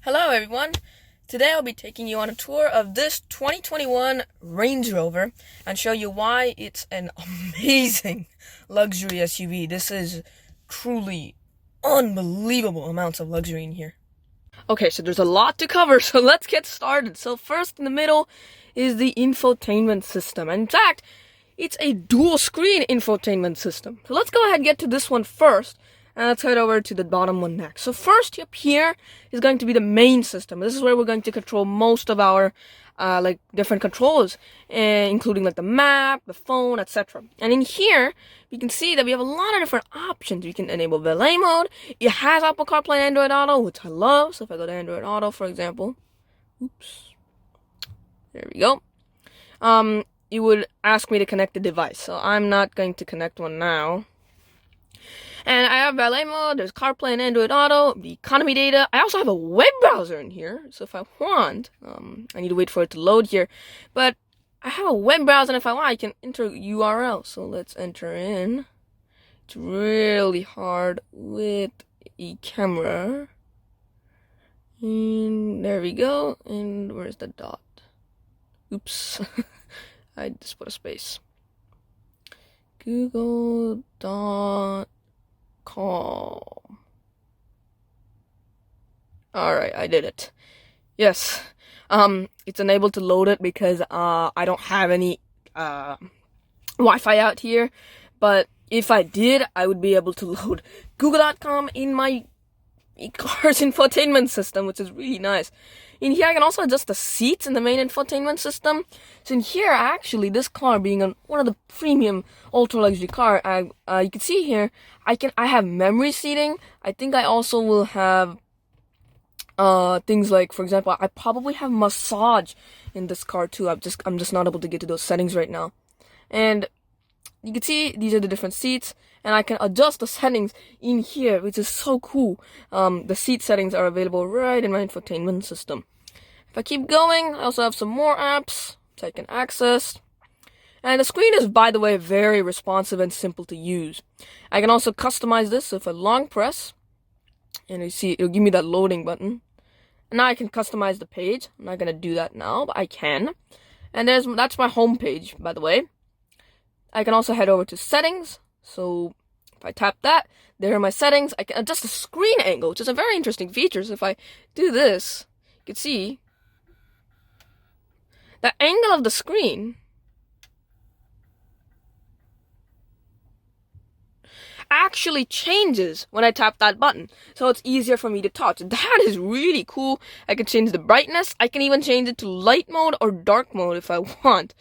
Hello everyone! Today I'll be taking you on a tour of this 2021 Range Rover and show you why it's an amazing luxury SUV. This is truly unbelievable amounts of luxury in here. Okay, so there's a lot to cover, so let's get started. So first in the middle is the infotainment system. And in fact, it's a dual screen infotainment system. So let's go ahead and get to this one first. And let's head over to the bottom one next. So first up here is going to be the main system. This is where we're going to control most of our different controls, including like the map, the phone, etc. And in here, we can see that we have a lot of different options. We can enable valet mode. It has Apple CarPlay and Android Auto, which I love. So if I go to Android Auto, for example, oops, there we go. It would ask me to connect the device. So I'm not going to connect one now. And I have valet mode, there's CarPlay and Android Auto, the economy data. I also have a web browser in here, so if I want, I need to wait for it to load here. But I have a web browser, and if I want, I can enter URL. So let's enter in. It's really hard with a camera. And there we go. And where's the dot? Oops. I just put a space. Google.com. Alright, I did it. Yes. It's unable to load it because I don't have any Wi-Fi out here. But if I did, I would be able to load Google.com in my car's infotainment system, which is really nice. In here, I can also adjust the seats in the main infotainment system. So in here, actually, this car being one of the premium ultra luxury car, you can see here, I have memory seating. I think I also will have things like, for example, I probably have massage in this car too. I'm just not able to get to those settings right now. And you can see these are the different seats, and I can adjust the settings in here, which is so cool. The seat settings are available right in my infotainment system. If I keep going, I also have some more apps that I can access. And the screen is, by the way, very responsive and simple to use. I can also customize this, so if I long press, and you see, it'll give me that loading button. And now I can customize the page. I'm not going to do that now, but I can. And that's my home page, by the way. I can also head over to settings. So if I tap that, there are my settings. I can adjust the screen angle, which is a very interesting feature. So if I do this, you can see the angle of the screen actually changes when I tap that button. So it's easier for me to touch. That is really cool. I can change the brightness. I can even change it to light mode or dark mode if I want.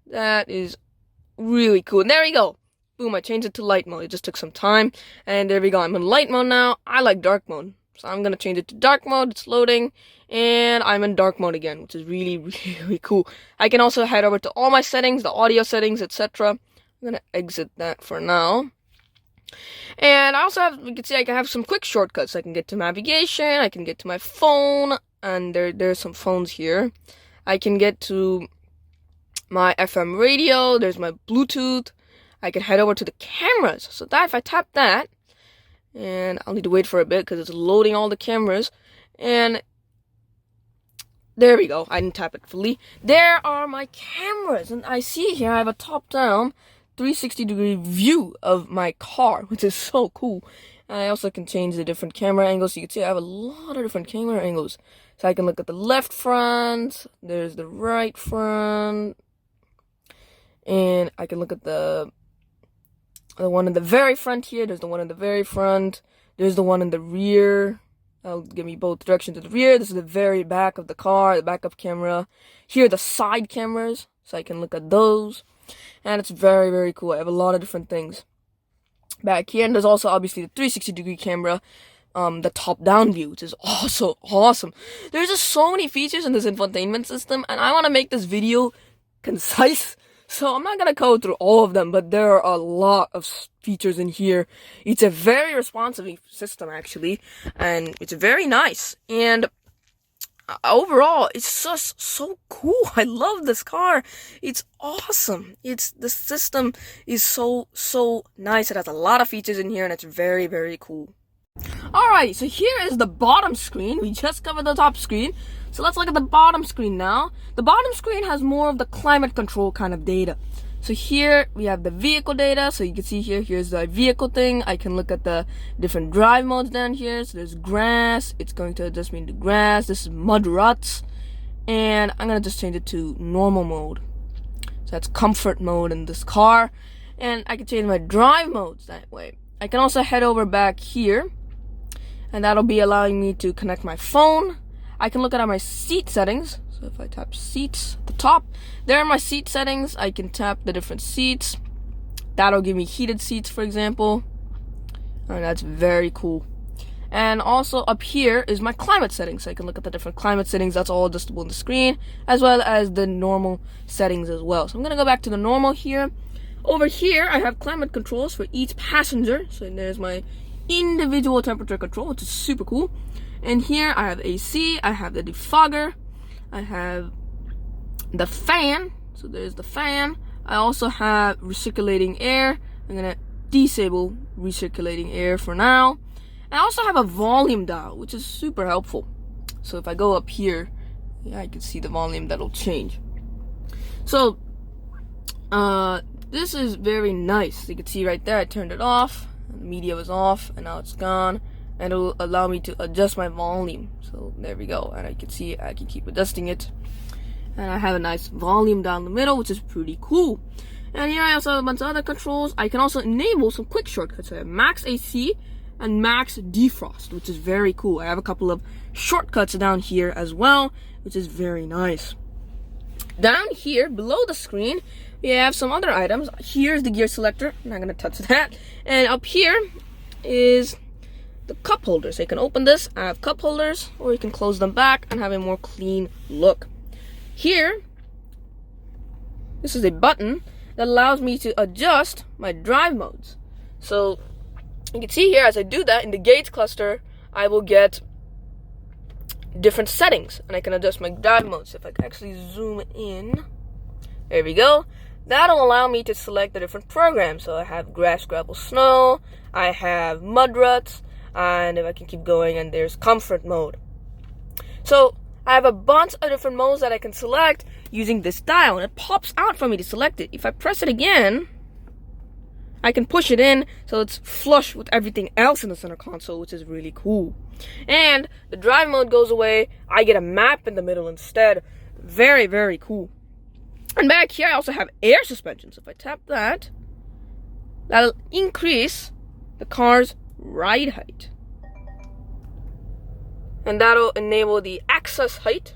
That is really cool. And there we go. Boom, I changed it to light mode. It just took some time. And there we go. I'm in light mode now. I like dark mode. So I'm going to change it to dark mode. It's loading. And I'm in dark mode again, which is really, really cool. I can also head over to all my settings, the audio settings, etc. I'm going to exit that for now. And I also have, you can see I can have some quick shortcuts. I can get to navigation. I can get to my phone. And there's some phones here. I can get to my FM radio, there's my Bluetooth. I can head over to the cameras. So that, if I tap that, and I'll need to wait for a bit because it's loading all the cameras. And there we go. I didn't tap it fully. There are my cameras. And I see here I have a top-down 360-degree view of my car, which is so cool. I also can change the different camera angles. So you can see I have a lot of different camera angles. So I can look at the left front. There's the right front. And I can look at the one in the very front here. There's the one in the very front. There's the one in the rear. That'll give me both directions to the rear. This is the very back of the car, the backup camera. Here are the side cameras, so I can look at those. And it's very, very cool. I have a lot of different things back here. And there's also, obviously, the 360-degree camera. The top-down view, which is also awesome. There's just so many features in this infotainment system, and I want to make this video concise. So I'm not going to go through all of them, but there are a lot of features in here. It's a very responsive system, actually, and it's very nice. And overall, it's just so cool. I love this car. It's awesome. The system is so nice. It has a lot of features in here, and it's very, very cool. Alright, so here is the bottom screen. We just covered the top screen. So let's look at the bottom screen now. The bottom screen has more of the climate control kind of data. So here we have the vehicle data. So you can see here's the vehicle thing. I can look at the different drive modes down here. So there's grass. It's going to adjust me to grass. This is mud ruts. And I'm going to just change it to normal mode. So that's comfort mode in this car. And I can change my drive modes that way. I can also head over back here. And that'll be allowing me to connect my phone. I can look at my seat settings. So if I tap seats at the top, there are my seat settings. I can tap the different seats. That'll give me heated seats, for example. And that's very cool. And also up here is my climate settings. So I can look at the different climate settings. That's all adjustable on the screen, as well as the normal settings as well. So I'm gonna go back to the normal here. Over here, I have climate controls for each passenger. So there's my individual temperature control, which is super cool. And here I have AC, I have the defogger, I have the fan. So there's the fan. I also have recirculating air. I'm gonna disable recirculating air for now. And I also have a volume dial, which is super helpful. So if I go up here, yeah, I can see the volume that'll change. So this is very nice. You can see right there, I turned it off. The media was off, and now it's gone, and it will allow me to adjust my volume. So there we go, and I can see I can keep adjusting it, and I have a nice volume down the middle, which is pretty cool. And here I also have a bunch of other controls. I can also enable some quick shortcuts. I have max AC and max defrost, which is very cool. I have a couple of shortcuts down here as well, which is very nice. Down here below the screen, we have some other items. Here's the gear selector. I'm not gonna touch that. And up here is the cup holders. So you can open this. I have cup holders, or you can close them back and have a more clean look. Here, this is a button that allows me to adjust my drive modes. So you can see here, as I do that in the gauge cluster, I will get different settings, and I can adjust my drive modes. If I can actually zoom in, there we go. That'll allow me to select the different programs. So I have grass, gravel, snow, I have mud ruts, and if I can keep going, and there's comfort mode. So I have a bunch of different modes that I can select using this dial, and it pops out for me to select it. If I press it again, I can push it in so it's flush with everything else in the center console, which is really cool. And the drive mode goes away. I get a map in the middle instead. Very, very cool. And back here I also have air suspension. So if I tap that, that'll increase the car's ride height. And that'll enable the access height.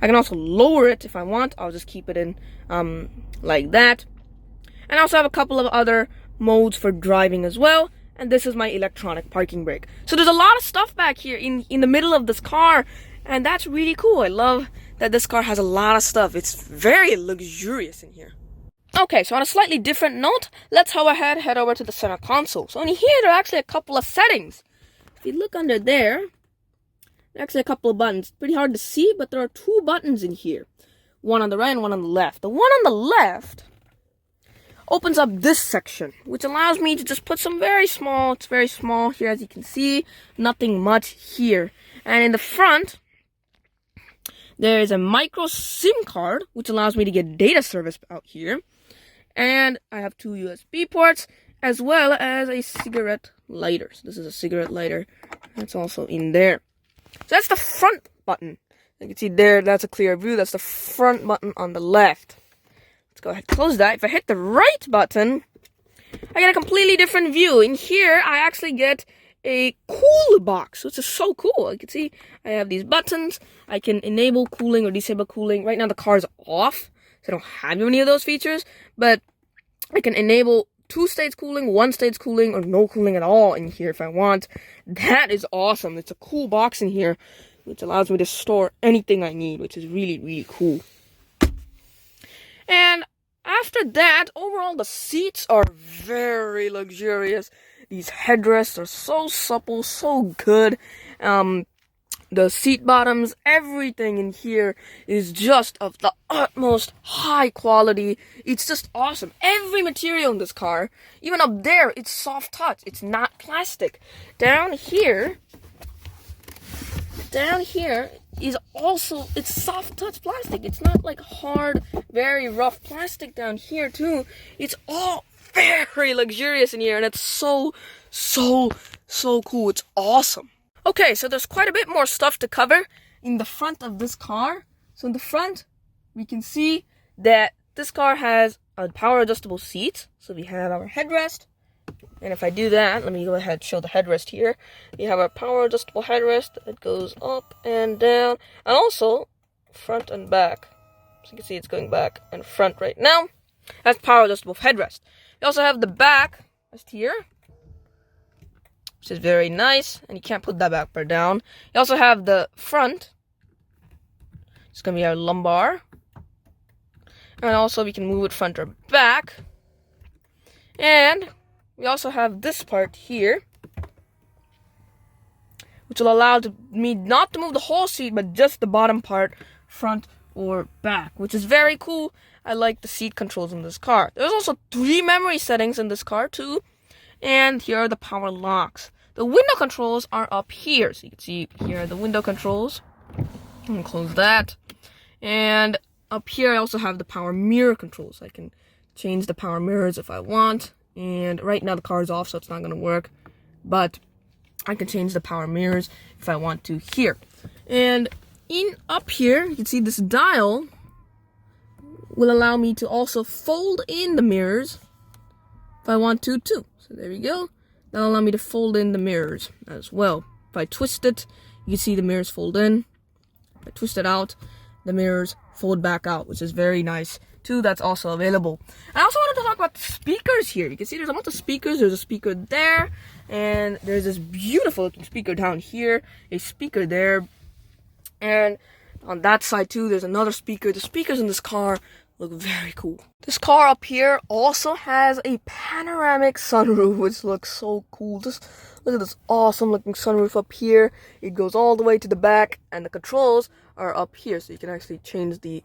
I can also lower it if I want. I'll just keep it in like that. And I also have a couple of other modes for driving as well. And this is my electronic parking brake. So there's a lot of stuff back here in the middle of this car. And that's really cool. I love that this car has a lot of stuff. It's very luxurious in here. Okay, so on a slightly different note, let's head over to the center console. So in here, there are actually a couple of settings. If you look under there, there are actually a couple of buttons. Pretty hard to see, but there are two buttons in here. One on the right and one on the left. The one on the left opens up this section, which allows me to just put some it's very small here, as you can see. Nothing much here. And in the front, there is a micro SIM card, which allows me to get data service out here. And I have two USB ports, as well as a cigarette lighter. So this is a cigarette lighter. That's also in there. So that's the front button. You can see there, that's a clear view. That's the front button on the left. Let's go ahead and close that. If I hit the right button, I get a completely different view. In here, I actually get a cool box, which is so cool. You can see I have these buttons. I can enable cooling or disable cooling. Right now the car is off, so I don't have any of those features, but I can enable 2-stage cooling, 1-stage cooling, or no cooling at all in here if I want. That is awesome. It's a cool box in here, which allows me to store anything I need, which is really, really cool. And after that, overall the seats are very luxurious. These headrests are so supple, so good. the seat bottoms, everything in here is just of the utmost high quality. It's just awesome. Every material in this car, even up there, it's soft touch. It's not plastic. Down here is also, it's soft touch plastic. It's not like hard, very rough plastic down here too. It's all very luxurious in here, and it's so cool. It's awesome. Okay, so there's quite a bit more stuff to cover in the front of this car. So in the front, we can see that this car has a power adjustable seat. So we have our headrest. And if I do that, let me go ahead and show the headrest here. We have our power adjustable headrest that goes up and down, and also front and back. So you can see it's going back and front right now. That's power adjustable headrest. We also have the back rest here, which is very nice, and you can't put that back part down. You also have the front. It's gonna be our lumbar, and also we can move it front or back. And we also have this part here, which will allow me not to move the whole seat, but just the bottom part, front or back, which is very cool. I like the seat controls in this car. There's also 3 memory settings in this car too, and here are the power locks. The window controls are up here, so you can see here are the window controls. I'm gonna close that, and up here I also have the power mirror controls. I can change the power mirrors if I want. And right now the car is off, so it's not going to work. But I can change the power mirrors if I want to here. And up here, you can see this dial will allow me to also fold in the mirrors if I want to too. So there we go. That'll allow me to fold in the mirrors as well. If I twist it, you can see the mirrors fold in. If I twist it out, the mirrors fold back out, which is very nice too. That's also available. I also wanted to talk about the speakers here. You can see there's a bunch of speakers. There's a speaker there, and there's this beautiful looking speaker down here, a speaker there, and on that side too there's another speaker. The speakers in this car look very cool. This car up here also has a panoramic sunroof, which looks so cool. Just look at this awesome looking sunroof up here. It goes all the way to the back, and the controls are up here, so you can actually change the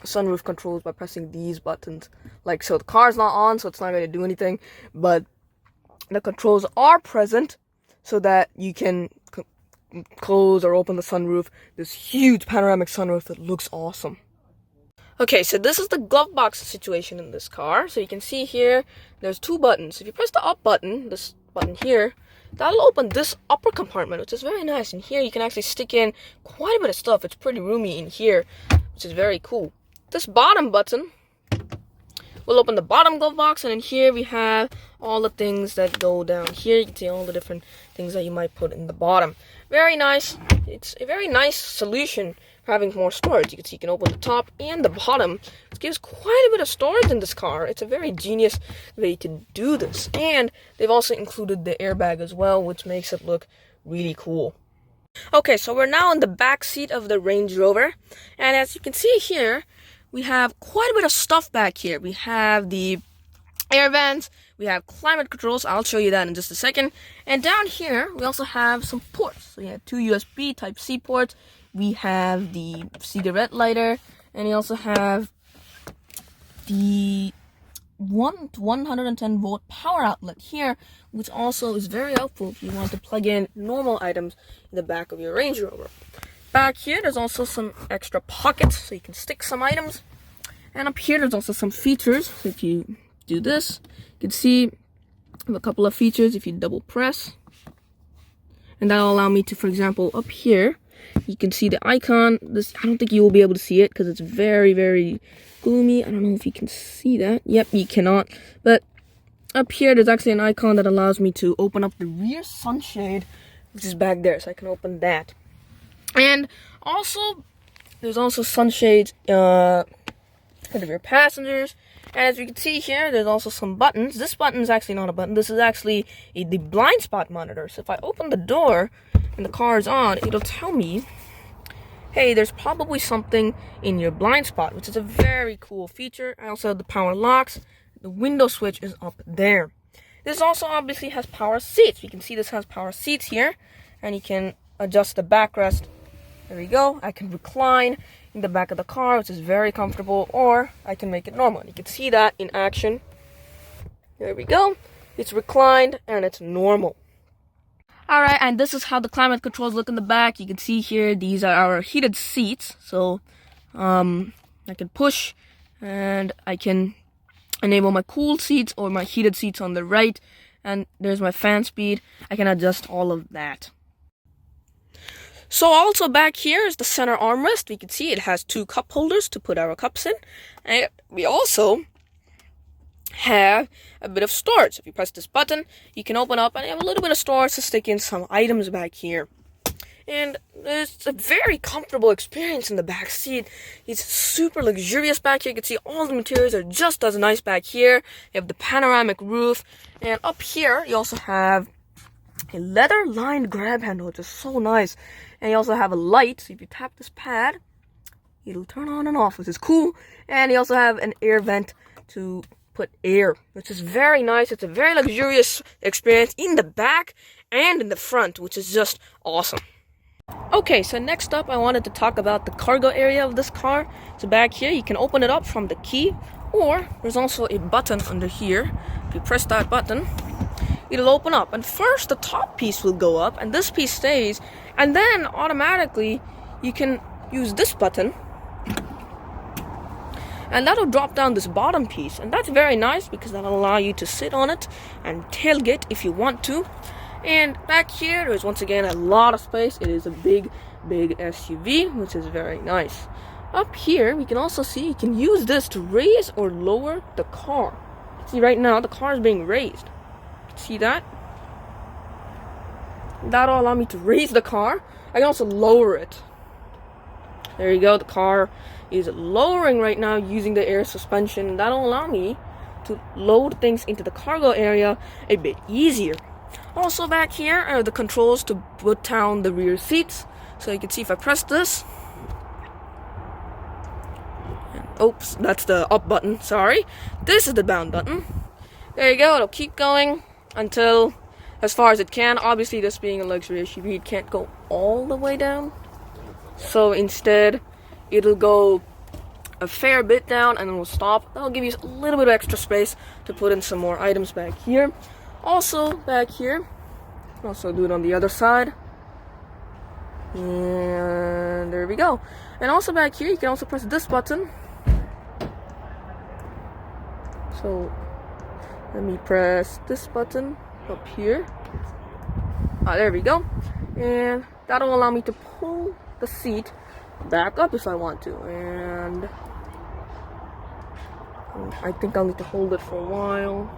sunroof controls by pressing these buttons. Like so, the car's not on, so it's not going to do anything, but the controls are present so that you can close or open the sunroof. This huge panoramic sunroof that looks awesome. Okay, so this is the glove box situation in this car. So you can see here, there's 2 buttons. If you press the up button, this button here, that'll open this upper compartment, which is very nice. And here you can actually stick in quite a bit of stuff. It's pretty roomy in here, which is very cool. This bottom button will open the bottom glove box, and in here we have all the things that go down here. You can see all the different things that you might put in the bottom. Very nice. It's a very nice solution for having more storage. You can see you can open the top and the bottom, which gives quite a bit of storage in this car. It's a very genius way to do this. And they've also included the airbag as well, which makes it look really cool. Okay, so we're now in the back seat of the Range Rover, and as you can see here, we have quite a bit of stuff back here. We have the air vents, we have climate controls. I'll show you that in just a second. And down here, we also have some ports. So you have 2 USB Type-C ports. We have the cigarette lighter, and you also have the 110 volt power outlet here, which also is very helpful if you want to plug in normal items in the back of your Range Rover. Back here, there's also some extra pockets, so you can stick some items. And up here, there's also some features. So if you do this, you can see a couple of features if you double press. And that'll allow me to, for example, up here, you can see the icon. This, I don't think you will be able to see it because it's very, very gloomy. I don't know if you can see that. Yep, you cannot. But up here, there's actually an icon that allows me to open up the rear sunshade, which is back there. So I can open that. And also, there's also sunshades for the rear passengers. And as you can see here, there's also some buttons. This button is actually not a button. This is actually the blind spot monitor. So if I open the door and the car is on, it'll tell me, hey, there's probably something in your blind spot, which is a very cool feature. I also have the power locks. The window switch is up there. This also obviously has power seats. You can see this has power seats here, and you can adjust the backrest There we go. I can recline in the back of the car, which is very comfortable, or I can make it normal. You can see that in action. There we go. It's reclined and it's normal. Alright, and this is how the climate controls look in the back. You can see here, these are our heated seats. So, I can push and I can enable my cool seats or my heated seats on the right. And there's my fan speed. I can adjust all of that. So also back here is the center armrest. We can see it has 2 cup holders to put our cups in. And we also have a bit of storage. If you press this button, you can open up and you have a little bit of storage to stick in some items back here. And it's a very comfortable experience in the back seat. It's super luxurious back here. You can see all the materials are just as nice back here. You have the panoramic roof. And up here, you also have a leather-lined grab handle, which is so nice. And you also have a light, so if you tap this pad, it'll turn on and off, which is cool. And you also have an air vent to put air, which is very nice. It's a very luxurious experience in the back and in the front, which is just awesome. Okay, so next up I wanted to talk about the cargo area of this car. So back here you can open it up from the key, or there's also a button under here. If you press that button, it'll open up, and first the top piece will go up and this piece stays, and then automatically you can use this button and that'll drop down this bottom piece, and that's very nice because that'll allow you to sit on it and tailgate if you want to. And back here there's once again a lot of space. It is a big SUV, which is very nice. Up here we can also see you can use this to raise or lower the car. See, right now the car is being raised. See that? That'll allow me to raise the car. I can also lower it. There you go. The car is lowering right now using the air suspension. That'll allow me to load things into the cargo area a bit easier. Also back here are the controls to put down the rear seats. So you can see if I press this. Oops, that's the up button. Sorry. This is the down button. There you go. It'll keep going until as far as it can. Obviously, this being a luxury SUV, it can't go all the way down. So instead, it'll go a fair bit down and then we'll stop. That'll give you a little bit of extra space to put in some more items back here. Also back here, also do it on the other side. And there we go. And also back here, you can also press this button. So let me press this button up here. There we go. And that'll allow me to pull the seat back up if I want to. And I think I'll need to hold it for a while.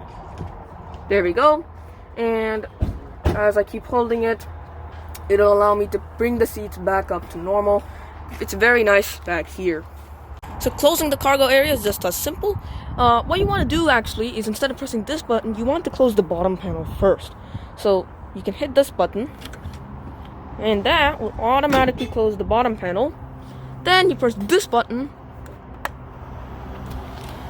There we go. And as I keep holding it, it'll allow me to bring the seats back up to normal. It's very nice back here. So closing the cargo area is just as simple. What you want to do actually is, instead of pressing this button, you want to close the bottom panel first. So you can hit this button and that will automatically close the bottom panel. Then you press this button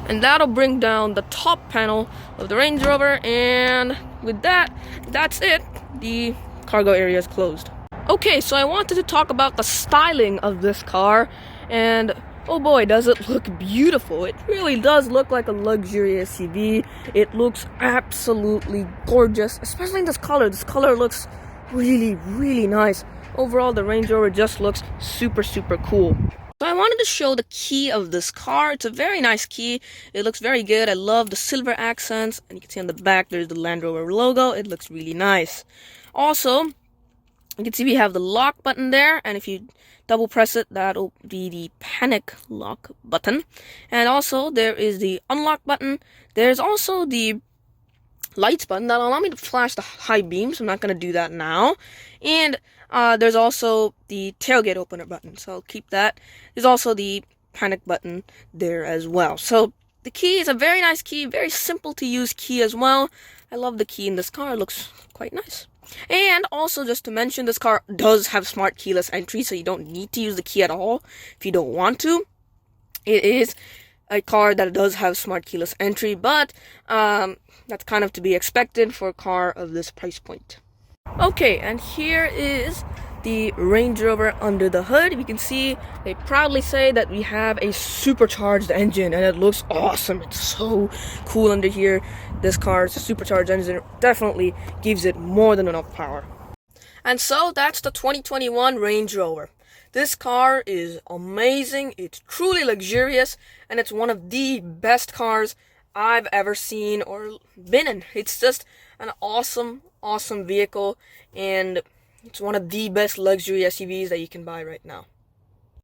and that'll bring down the top panel of the Range Rover, and with that, that's it. The cargo area is closed. Okay, so I wanted to talk about the styling of this car, and oh boy, does it look beautiful. It really does look like a luxury SUV. It looks absolutely gorgeous, especially in this color. This color looks really nice. Overall, the Range Rover just looks super cool. So I wanted to show the key of this car. It's a very nice key. It looks very good. I love the silver accents, and you can see on the back there's the Land Rover logo. It looks really nice. Also, you can see we have the lock button there, and if you double press it, that'll be the panic lock button. And also there is the unlock button. There's also the lights button that'll allow me to flash the high beams. I'm not going to do that now. And there's also the tailgate opener button, so I'll keep that. There's also the panic button there as well. So the key is a very nice key, very simple to use key as well. I love the key in this car. It looks quite nice. And also, just to mention, this car does have smart keyless entry, so you don't need to use the key at all if you don't want to. It is a car that does have smart keyless entry, but that's kind of to be expected for a car of this price point. Okay, and here is the Range Rover under the hood, we can see they proudly say that we have a supercharged engine, and it looks awesome. It's so cool under here. This car's supercharged engine definitely gives it more than enough power. And so that's the 2021 Range Rover. This car is amazing, it's truly luxurious, and it's one of the best cars I've ever seen or been in. It's just an awesome vehicle, and it's one of the best luxury SUVs that you can buy right now.